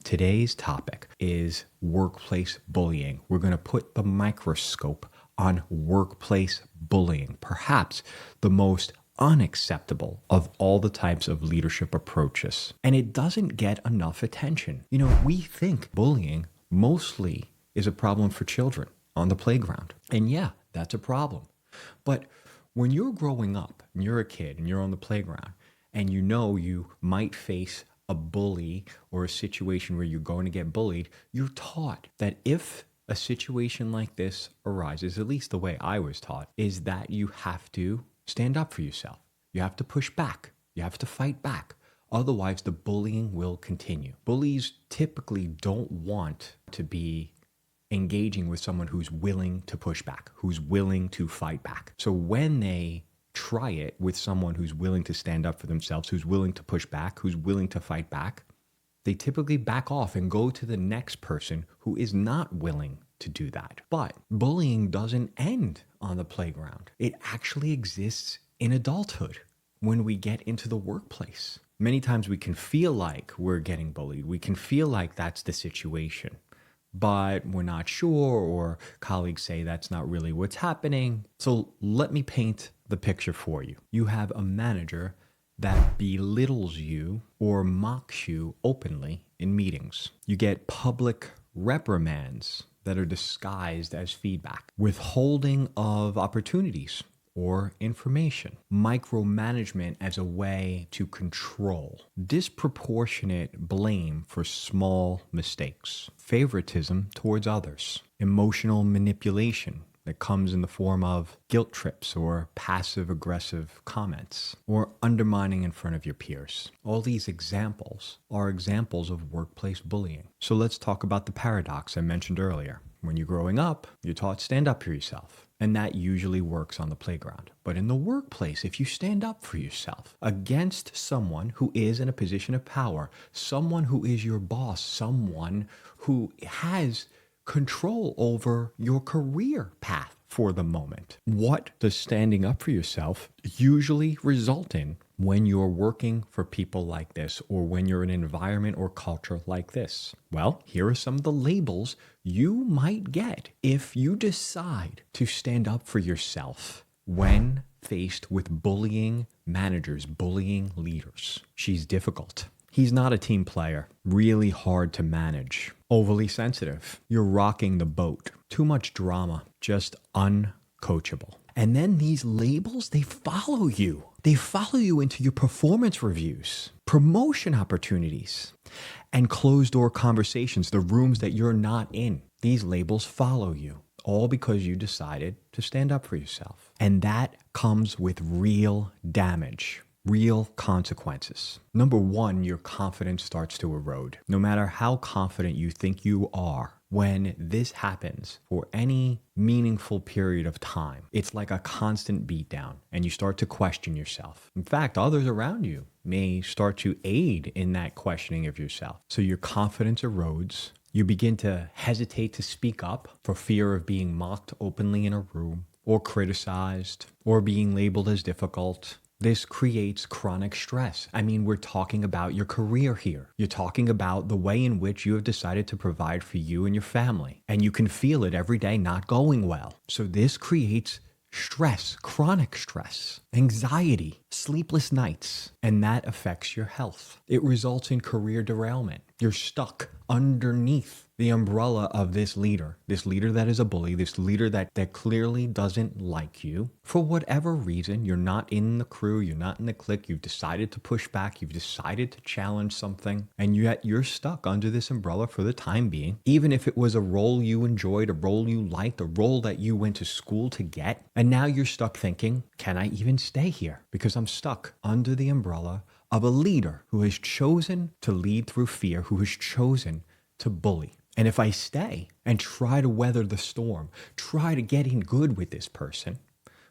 Today's topic is workplace bullying. We're going to put the microscope on workplace bullying, perhaps the most unacceptable of all the types of leadership approaches. And it doesn't get enough attention. We think bullying mostly is a problem for children on the playground. And yeah, that's a problem. But when you're growing up and you're a kid and you're on the playground and you might face a bully or a situation where you're going to get bullied, you're taught that if a situation like this arises, at least the way I was taught, is that you have to stand up for yourself. You have to push back. You have to fight back. Otherwise, the bullying will continue. Bullies typically don't want to be engaging with someone who's willing to push back, who's willing to fight back. So when they try it with someone who's willing to stand up for themselves, who's willing to push back, who's willing to fight back, they typically back off and go to the next person who is not willing to do that. But bullying doesn't end on the playground. It actually exists in adulthood when we get into the workplace. Many times we can feel like we're getting bullied. We can feel like that's the situation, but we're not sure, or colleagues say that's not really what's happening. So let me paint the picture for you. You have a manager that belittles you or mocks you openly in meetings. You get public reprimands that are disguised as feedback, withholding of opportunities or information, micromanagement as a way to control, disproportionate blame for small mistakes, favoritism towards others, emotional manipulation that comes in the form of guilt trips or passive-aggressive comments, or undermining in front of your peers. All these examples are examples of workplace bullying. So let's talk about the paradox I mentioned earlier. When you're growing up, you're taught stand up for yourself. And that usually works on the playground. But in the workplace, if you stand up for yourself against someone who is in a position of power, someone who is your boss, someone who has control over your career path for the moment, what does standing up for yourself usually result in when you're working for people like this, or when you're in an environment or culture like this? Well, here are some of the labels you might get if you decide to stand up for yourself when faced with bullying managers, bullying leaders. She's difficult. He's not a team player. Really hard to manage. Overly sensitive. You're rocking the boat. Too much drama. Just uncoachable. And then these labels, they follow you. They follow you into your performance reviews, promotion opportunities, and closed-door conversations, the rooms that you're not in. These labels follow you, all because you decided to stand up for yourself. And that comes with real damage, real consequences. Number one, your confidence starts to erode. No matter how confident you think you are, when this happens for any meaningful period of time, it's like a constant beatdown, and you start to question yourself. In fact, others around you may start to aid in that questioning of yourself. So your confidence erodes. You begin to hesitate to speak up for fear of being mocked openly in a room, or criticized, or being labeled as difficult. This creates chronic stress. I mean, we're talking about your career here. You're talking about the way in which you have decided to provide for you and your family. And you can feel it every day not going well. So this creates stress, chronic stress, anxiety, sleepless nights, and that affects your health. It results in career derailment. You're stuck underneath the umbrella of this leader that is a bully, this leader that clearly doesn't like you. For whatever reason, you're not in the crew, you're not in the clique, you've decided to push back, you've decided to challenge something, and yet you're stuck under this umbrella for the time being. Even if it was a role you enjoyed, a role you liked, a role that you went to school to get, and now you're stuck thinking, can I even stay here? Because I'm stuck under the umbrella of a leader who has chosen to lead through fear, who has chosen to bully. And if I stay and try to weather the storm, try to get in good with this person,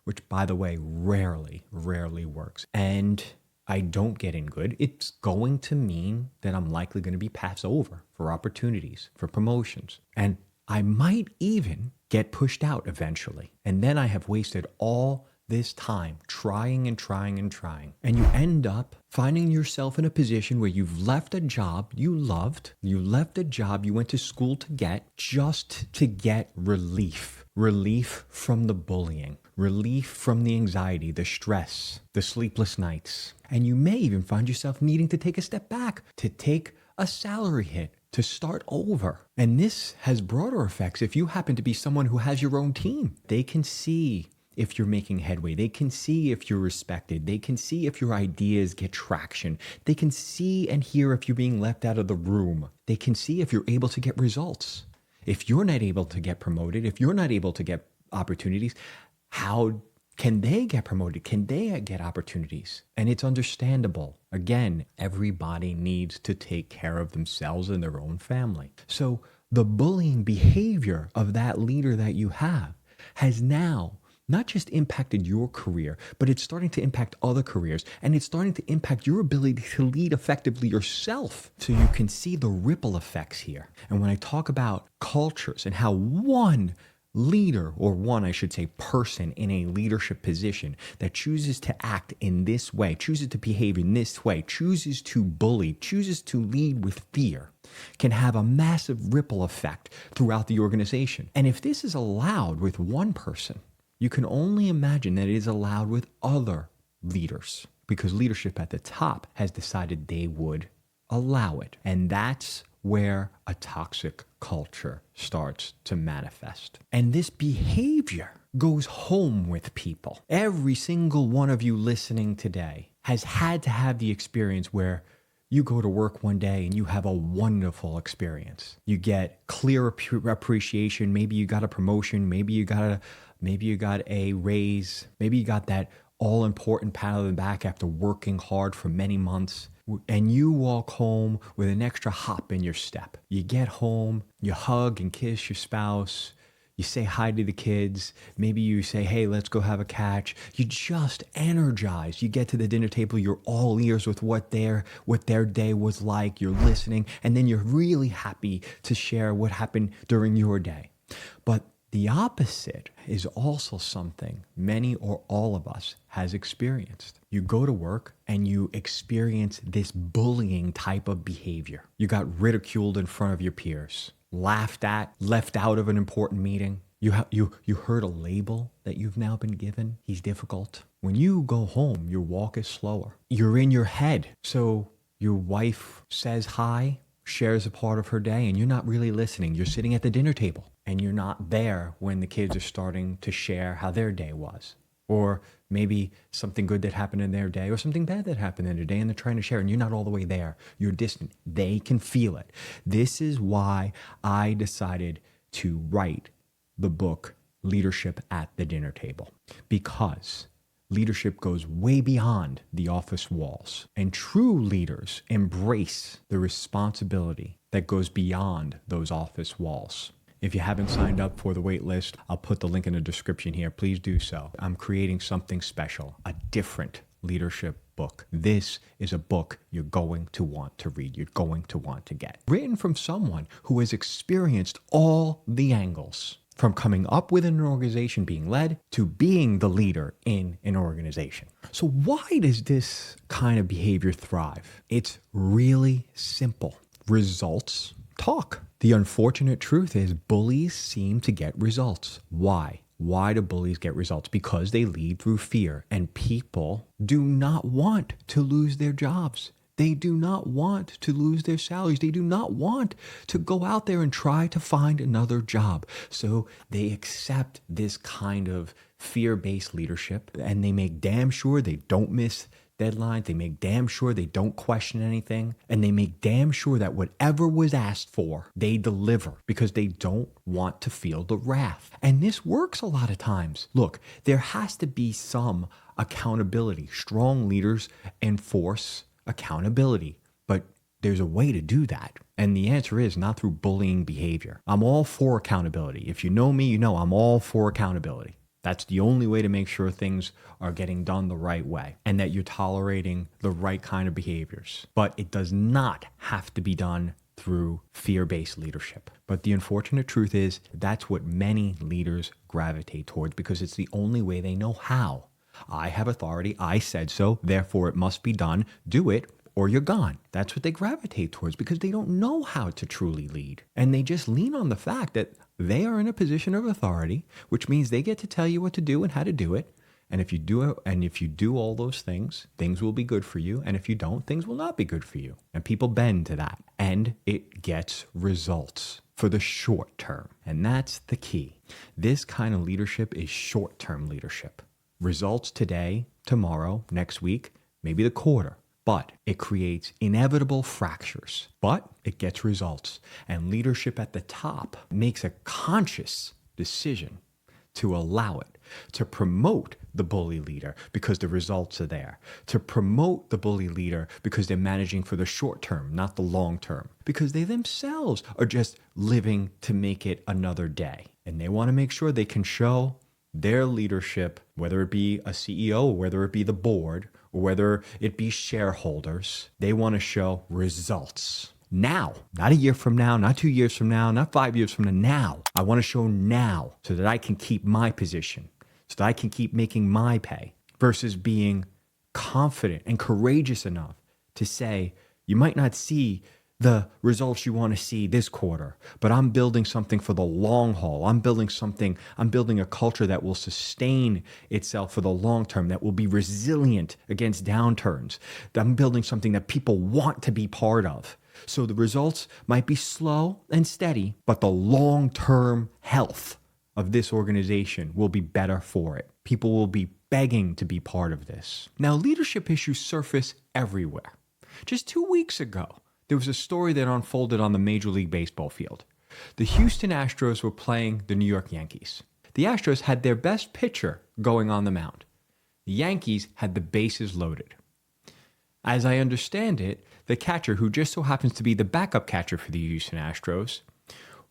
which, by the way, rarely works, and I don't get in good, it's going to mean that I'm likely going to be passed over for opportunities, for promotions. And I might even get pushed out eventually. And then I have wasted all this time trying and trying and trying. And you end up finding yourself in a position where you've left a job you loved, you left a job you went to school to get just to get relief. Relief from the bullying, relief from the anxiety, the stress, the sleepless nights. And you may even find yourself needing to take a step back, to take a salary hit, to start over. And this has broader effects if you happen to be someone who has your own team. They can see if you're making headway. They can see if you're respected. They can see if your ideas get traction. They can see and hear if you're being left out of the room. They can see if you're able to get results. If you're not able to get promoted, if you're not able to get opportunities, how can they get promoted? Can they get opportunities? And it's understandable. Again, everybody needs to take care of themselves and their own family. So the bullying behavior of that leader that you have has now not just impacted your career, but it's starting to impact other careers. And it's starting to impact your ability to lead effectively yourself. So you can see the ripple effects here. And when I talk about cultures and how one leader, or one, I should say, person in a leadership position that chooses to act in this way, chooses to behave in this way, chooses to bully, chooses to lead with fear, can have a massive ripple effect throughout the organization. And if this is allowed with one person, you can only imagine that it is allowed with other leaders, because leadership at the top has decided they would allow it. And that's where a toxic culture starts to manifest. And this behavior goes home with people. Every single one of you listening today has had to have the experience where you go to work one day and you have a wonderful experience. You get clear appreciation. Maybe you got a promotion. Maybe you got a raise. Maybe you got that all-important pat on the back after working hard for many months. And you walk home with an extra hop in your step. You get home, you hug and kiss your spouse. You say hi to the kids. Maybe you say, hey, let's go have a catch. You just energize. You get to the dinner table. You're all ears with what their day was like. You're listening. And then you're really happy to share what happened during your day. But the opposite is also something many or all of us has experienced. You go to work and you experience this bullying type of behavior. You got ridiculed in front of your peers, laughed at, left out of an important meeting. You heard a label that you've now been given. He's difficult. When you go home, your walk is slower. You're in your head. So your wife says hi, shares a part of her day, and you're not really listening. You're sitting at the dinner table and you're not there when the kids are starting to share how their day was. Or maybe something good that happened in their day or something bad that happened in their day and they're trying to share and you're not all the way there. You're distant. They can feel it. This is why I decided to write the book Leadership at the Dinner Table, because leadership goes way beyond the office walls, and true leaders embrace the responsibility that goes beyond those office walls. If you haven't signed up for the wait list, I'll put the link in the description here. Please do so. I'm creating something special, a different leadership book. This is a book you're going to want to read. You're going to want to get. Written from someone who has experienced all the angles, from coming up with an organization being led to being the leader in an organization. So why does this kind of behavior thrive? It's really simple. Results talk. The unfortunate truth is bullies seem to get results. Why? Why do bullies get results? Because they lead through fear, and people do not want to lose their jobs. They do not want to lose their salaries. They do not want to go out there and try to find another job. So they accept this kind of fear-based leadership, and they make damn sure they don't miss deadlines. They make damn sure they don't question anything, and they make damn sure that whatever was asked for, they deliver, because they don't want to feel the wrath. And this works a lot of times. Look, there has to be some accountability. Strong leaders enforce accountability, but there's a way to do that. And the answer is not through bullying behavior. I'm all for accountability. If you know me, you know I'm all for accountability. That's the only way to make sure things are getting done the right way and that you're tolerating the right kind of behaviors. But it does not have to be done through fear-based leadership. But the unfortunate truth is that's what many leaders gravitate towards, because it's the only way they know how. I have authority. I said so. Therefore, it must be done. Do it or you're gone. That's what they gravitate towards because they don't know how to truly lead. And they just lean on the fact that they are in a position of authority, which means they get to tell you what to do and how to do it. And if you do it, and if you do all those things, things will be good for you. And if you don't, things will not be good for you. And people bend to that. And it gets results for the short term. And that's the key. This kind of leadership is short-term leadership. Results today, tomorrow, next week, maybe the quarter. But it creates inevitable fractures. But it gets results. And leadership at the top makes a conscious decision to allow it, to promote the bully leader because the results are there, to promote the bully leader because they're managing for the short term, not the long term, because they themselves are just living to make it another day. And they want to make sure they can show their leadership, whether it be a CEO, or whether it be the board, or whether it be shareholders, they want to show results. Now, not a year from now, not 2 years from now, not 5 years from now. I want to show now so that I can keep my position, so that I can keep making my pay versus being confident and courageous enough to say, you might not see the results you want to see this quarter, but I'm building something for the long haul. I'm building a culture that will sustain itself for the long term, that will be resilient against downturns. I'm building something that people want to be part of. So the results might be slow and steady, but the long-term health of this organization will be better for it. People will be begging to be part of this. Now, leadership issues surface everywhere. Just 2 weeks ago, there was a story that unfolded on the Major League Baseball field. The Houston Astros were playing the New York Yankees. The Astros had their best pitcher going on the mound. The Yankees had the bases loaded. As I understand it, the catcher, who just so happens to be the backup catcher for the Houston Astros,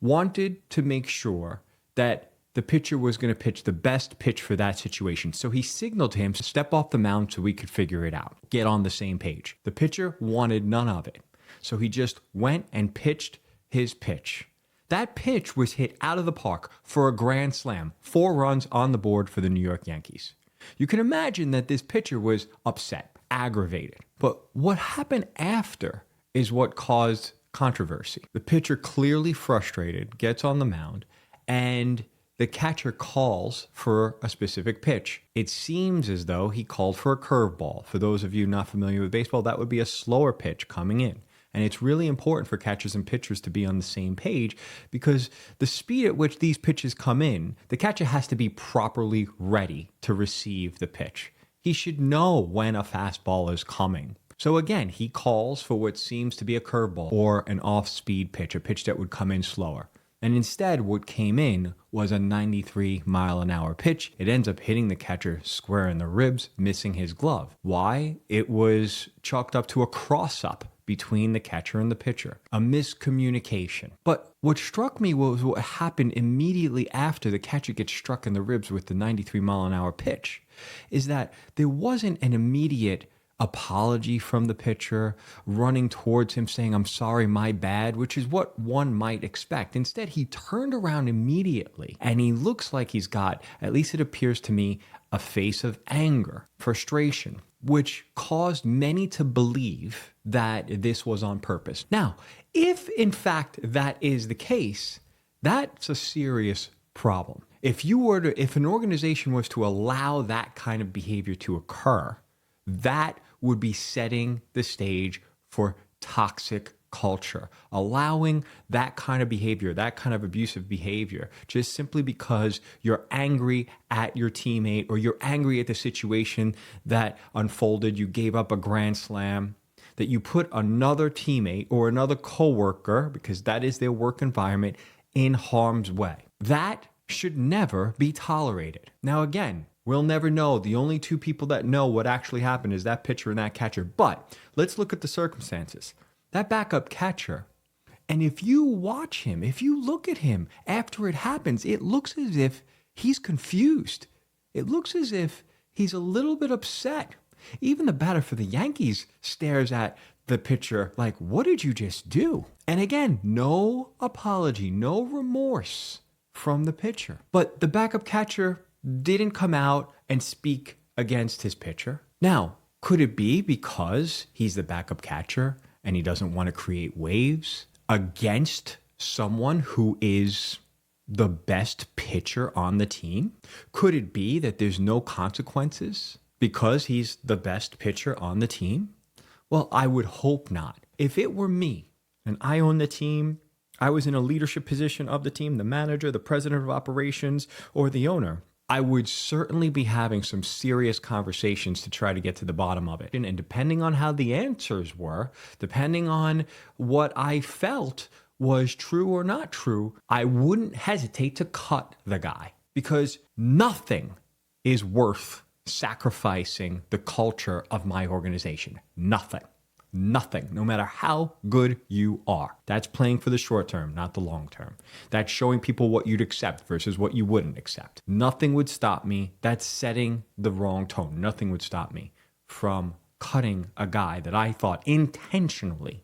wanted to make sure that the pitcher was going to pitch the best pitch for that situation. So he signaled to him to step off the mound so we could figure it out, get on the same page. The pitcher wanted none of it. So he just went and pitched his pitch. That pitch was hit out of the park for a grand slam, 4 runs on the board for the New York Yankees. You can imagine that this pitcher was upset, aggravated. But what happened after is what caused controversy. The pitcher, clearly frustrated, gets on the mound, and the catcher calls for a specific pitch. It seems as though he called for a curveball. For those of you not familiar with baseball, that would be a slower pitch coming in. And it's really important for catchers and pitchers to be on the same page because the speed at which these pitches come in, the catcher has to be properly ready to receive the pitch. He should know when a fastball is coming. So again, he calls for what seems to be a curveball or an off-speed pitch, a pitch that would come in slower. And instead, what came in was a 93-mile-an-hour pitch. It ends up hitting the catcher square in the ribs, missing his glove. Why? It was chalked up to a cross-up between the catcher and the pitcher, a miscommunication. But what struck me was what happened immediately after the catcher gets struck in the ribs with the 93-mile-an-hour pitch, is that there wasn't an immediate apology from the pitcher, running towards him saying, "I'm sorry, my bad," which is what one might expect. Instead, he turned around immediately and he looks like he's got, at least it appears to me, a face of anger, frustration, which caused many to believe that this was on purpose. Now, if in fact that is the case, that's a serious problem. If an organization was to allow that kind of behavior to occur, that would be setting the stage for toxic culture, allowing that kind of behavior, that kind of abusive behavior, just simply because you're angry at your teammate or you're angry at the situation that unfolded, you gave up a grand slam, that you put another teammate or another coworker, because that is their work environment, in harm's way. That should never be tolerated. Now again, we'll never know. The only two people that know what actually happened is that pitcher and that catcher. But let's look at the circumstances. That backup catcher, and if you watch him, if you look at him after it happens, it looks as if he's confused. It looks as if he's a little bit upset. Even the batter for the Yankees stares at the pitcher like, "What did you just do?" And again, no apology, no remorse from the pitcher. But the backup catcher didn't come out and speak against his pitcher. Now, could it be because he's the backup catcher and he doesn't want to create waves against someone who is the best pitcher on the team? Could it be that there's no consequences because he's the best pitcher on the team? Well, I would hope not. If it were me and I owned the team, I was in a leadership position of the team, the manager, the president of operations, or the owner, I would certainly be having some serious conversations to try to get to the bottom of it. And depending on how the answers were, depending on what I felt was true or not true, I wouldn't hesitate to cut the guy, because nothing is worth sacrificing the culture of my organization. Nothing. Nothing, no matter how good you are. That's playing for the short term, not the long term. That's showing people what you'd accept versus what you wouldn't accept. Nothing would stop me. That's setting the wrong tone. Nothing would stop me from cutting a guy that I thought intentionally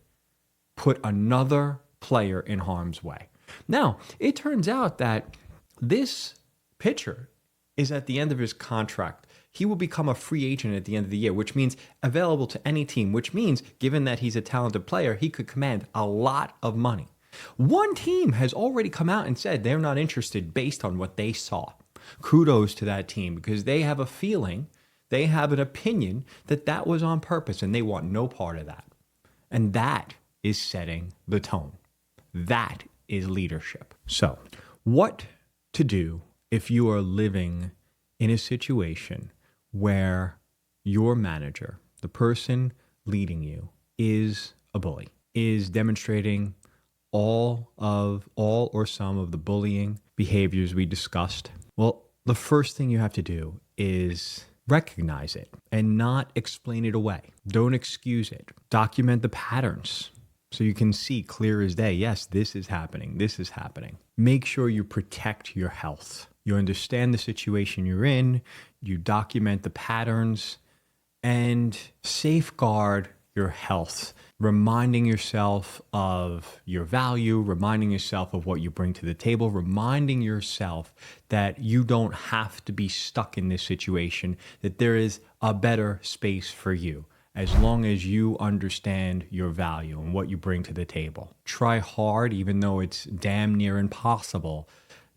put another player in harm's way. Now, it turns out that this pitcher is at the end of his contract. He will become a free agent at the end of the year, which means available to any team, which means, given that he's a talented player, he could command a lot of money. One team has already come out and said they're not interested based on what they saw. Kudos to that team, because they have a feeling, they have an opinion that that was on purpose and they want no part of that. And that is setting the tone. That is leadership. So, what to do if you are living in a situation where your manager, the person leading you, is a bully, is demonstrating all or some of the bullying behaviors we discussed? Well, the first thing you have to do is recognize it and not explain it away. Don't excuse it. Document the patterns so you can see clear as day, yes, this is happening, this is happening. Make sure you protect your health. You understand the situation you're in, you document the patterns, and safeguard your health, reminding yourself of your value, reminding yourself of what you bring to the table, reminding yourself that you don't have to be stuck in this situation, that there is a better space for you, as long as you understand your value and what you bring to the table. Try hard, even though it's damn near impossible,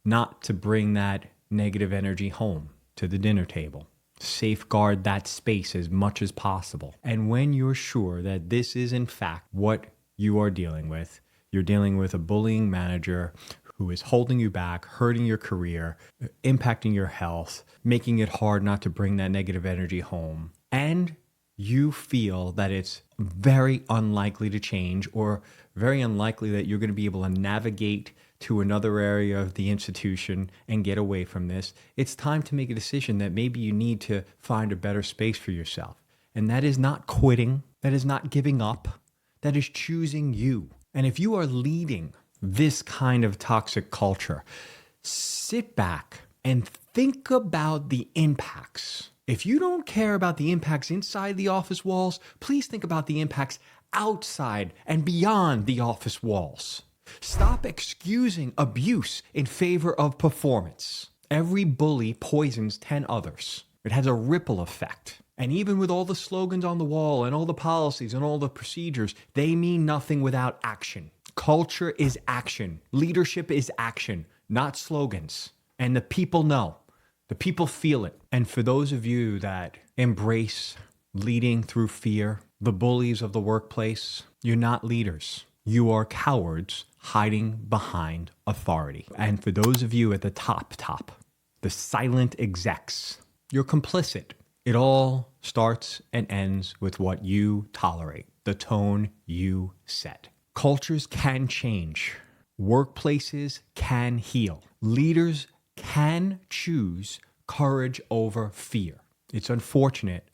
not to bring that negative energy home to the dinner table. Safeguard that space as much as possible. And when you're sure that this is in fact what you are dealing with, you're dealing with a bullying manager who is holding you back, hurting your career, impacting your health, making it hard not to bring that negative energy home, and you feel that it's very unlikely to change, or very unlikely that you're going to be able to navigate to another area of the institution and get away from this, it's time to make a decision that maybe you need to find a better space for yourself. And that is not quitting. That is not giving up. That is choosing you. And if you are leading this kind of toxic culture, sit back and think about the impacts. If you don't care about the impacts inside the office walls, please think about the impacts outside and beyond the office walls. Stop excusing abuse in favor of performance. Every bully poisons 10 others. It has a ripple effect. And even with all the slogans on the wall and all the policies and all the procedures, they mean nothing without action. Culture is action. Leadership is action, not slogans. And the people know. The people feel it. And for those of you that embrace leading through fear, the bullies of the workplace, you're not leaders. You are cowards hiding behind authority. And for those of you at the top, the silent execs, you're complicit. It all starts and ends with what you tolerate, the tone you set. Cultures can change. Workplaces can heal. Leaders can choose courage over fear. It's unfortunate,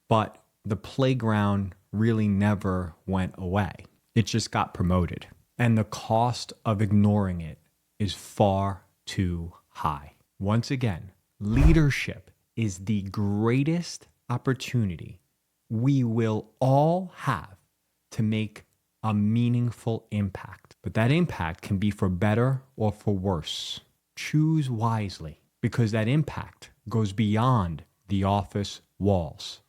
but the playground really never went away. It just got promoted. And the cost of ignoring it is far too high. Once again, leadership is the greatest opportunity we will all have to make a meaningful impact. But that impact can be for better or for worse. Choose wisely, because that impact goes beyond the office walls.